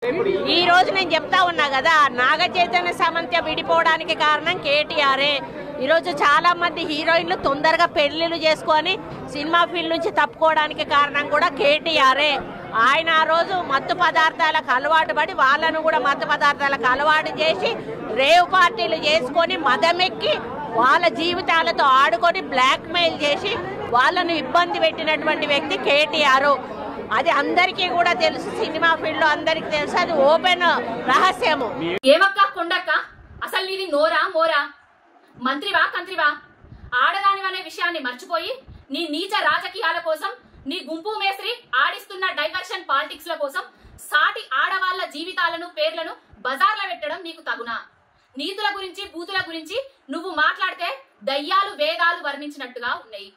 ఈ రోజు నేను చెప్తా ఉన్నా కదా, నాగ చైతన్య సమంత విడిపోవడానికి కారణం కేటీఆరే. ఈరోజు చాలా మంది హీరోయిన్లు తొందరగా పెళ్లిళ్ళు చేసుకొని సినిమా ఫీల్డ్ నుంచి తప్పుకోవడానికి కారణం కూడా కేటీఆరే. ఆయన ఆ రోజు మత్తు పదార్థాలకు అలవాటు పడి వాళ్ళను కూడా మత్తు పదార్థాలకు అలవాటు చేసి రేవ్ పార్టీలు చేసుకొని మదమెక్కి వాళ్ళ జీవితాలతో ఆడుకొని బ్లాక్ మెయిల్ చేసి వాళ్ళను ఇబ్బంది పెట్టినటువంటి వ్యక్తి కేటీఆర్. అది అందరికీ కూడా తెలుసు, సినిమా ఫీల్డ్ లో అందరికి తెలుసు, అది ఓపెన్ రహస్యము. ఏమక్క కొండక్క, అసలు నీది నోరా మోరా? మంత్రివా కంత్రివా? ఆడదానివనే విషయాన్ని మర్చిపోయి నీ నీచ రాజకీయాల కోసం, నీ గుంపు మేస్త్రి ఆడిస్తున్న డైవర్షన్ పాలిటిక్స్ ల కోసం సాటి ఆడవాళ్ల జీవితాలను పేర్లను బజార్ల పెట్టడం నీకు తగునా? నీతుల గురించి బూతుల గురించి నువ్వు మాట్లాడితే దయ్యాలు వేదాలు వర్ణించినట్టుగా ఉన్నాయి.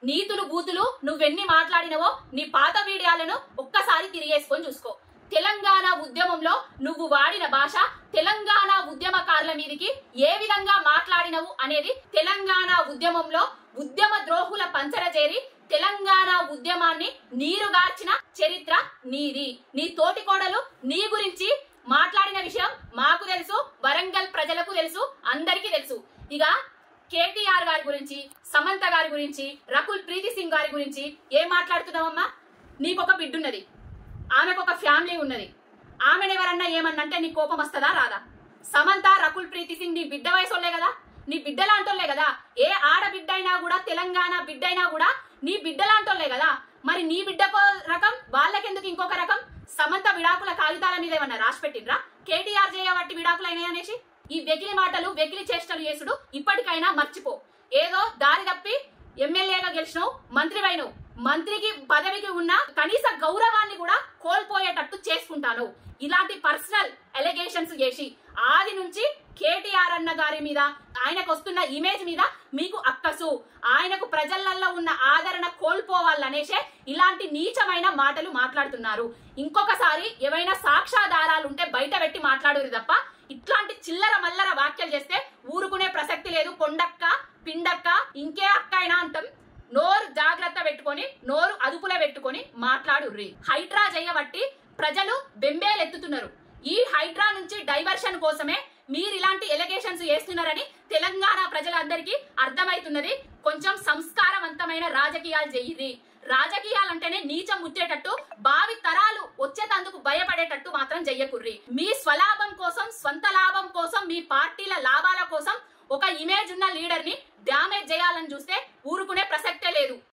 నీతులు బూతులు నువ్వెన్ని మాట్లాడినవో నీ పాత వీడియోలను ఒక్కసారి తిరిగేసుకొని చూసుకో. తెలంగాణ ఉద్యమంలో నువ్వు వాడిన భాష, తెలంగాణ ఉద్యమకారుల మీదకి ఏ విధంగా మాట్లాడినవు అనేది, తెలంగాణ ఉద్యమంలో ఉద్యమ ద్రోహుల పంచర చేరి తెలంగాణ ఉద్యమాన్ని నీరుగార్చిన చరిత్ర నీది. నీ తోటి కోడలు నీ గురించి మాట్లాడిన విషయం మాకు తెలుసు, వరంగల్ ప్రజలకు తెలుసు, అందరికీ తెలుసు. ఇక కేటీఆర్ గారి గురించి, సమంత గారి గురించి, రకుల్ ప్రీతి సింగ్ గారి గురించి ఏం మాట్లాడుతున్నావమ్మా? నీకొక బిడ్డున్నది, ఆమెకొక ఫ్యామిలీ ఉన్నది. ఆమెను ఎవరన్నా ఏమన్నంటే నీ కోపం వస్తుందా రాదా? సమంత, రకుల్ ప్రీతి సింగ్ నీ బిడ్డ వయసోళ్లే కదా, నీ బిడ్డలాంటోళ్లే కదా. ఏ ఆడబిడ్డ అయినా కూడా, తెలంగాణ బిడ్డ అయినా కూడా నీ బిడ్డలాంటోళ్లే కదా. మరి నీ బిడ్డకో రకం, వాళ్ళకెందుకు ఇంకొక రకం? సమంత విడాకుల కాగితాల మీద ఏమన్నా రాసి పెట్టిండ్రా? కేటీఆర్ చేయబట్టి విడాకులు అయినాయి అనేసి ఈ వెకిలి మాటలు, వెకిలి చేష్టలు చేసుడు ఇప్పటికైనా మర్చిపో. ఏదో దారి తప్పి ఎమ్మెల్యేగా గెలిచినావు, మంత్రివైనవు, మంత్రికి పదవికి ఉన్న కనీస గౌరవాన్ని కూడా కోల్పోయేటట్టు చేసుకుంటాను. ఇలాంటి పర్సనల్ ఎలిగేషన్స్ చేసి ఆది నుంచి కేటీఆర్ అన్న గారి మీద, ఆయనకు వస్తున్న ఇమేజ్ మీద మీకు అక్కసు, ఆయనకు ప్రజలలో ఉన్న ఆదరణ కోల్పోవాలనేసే ఇలాంటి నీచమైన మాటలు మాట్లాడుతున్నారు. ఇంకొకసారి ఏవైనా సాక్ష్యాధారాలు ఉంటే బయట పెట్టి మాట్లాడరు తప్ప ఇట్లాంటి చిల్లర మల్లర వ్యాఖ్యలు చేస్తే ఊరుకునే ప్రసక్తి లేదు. కొండక్క, పిండక్క, ఇంకే అక్క అయినా అంటాం. నోరు జాగ్రత్త పెట్టుకొని, నోరు అదుపులో పెట్టుకొని మాట్లాడుర్రి. హైడ్రా చేయబట్టి ప్రజలు బెంబేలెత్తుతున్నారు. ఈ హైడ్రా నుంచి డైవర్షన్ కోసమే మీరు ఇలాంటి ఎలిగేషన్స్ చేస్తున్నారని తెలంగాణ ప్రజలందరికీ అర్థమవుతున్నది. కొంచెం సంస్కారవంతమైన రాజకీయాలు చెయ్యిరి. రాజకీయాలంటేనే నీచం ముచ్చేటట్టు, భావి తరాలు వచ్చేటందుకు భయపడేటట్టు మాత్రం చెయ్యకుర్రి. మీ స్వలాభం కోసం, స్వంత లాభం కోసం, మీ పార్టీల లాభాల కోసం ఒక ఇమేజ్ ఉన్న లీడర్ ని డ్యామేజ్ చేయాలని చూస్తే ఊరుకునే ప్రసక్తే లేదు.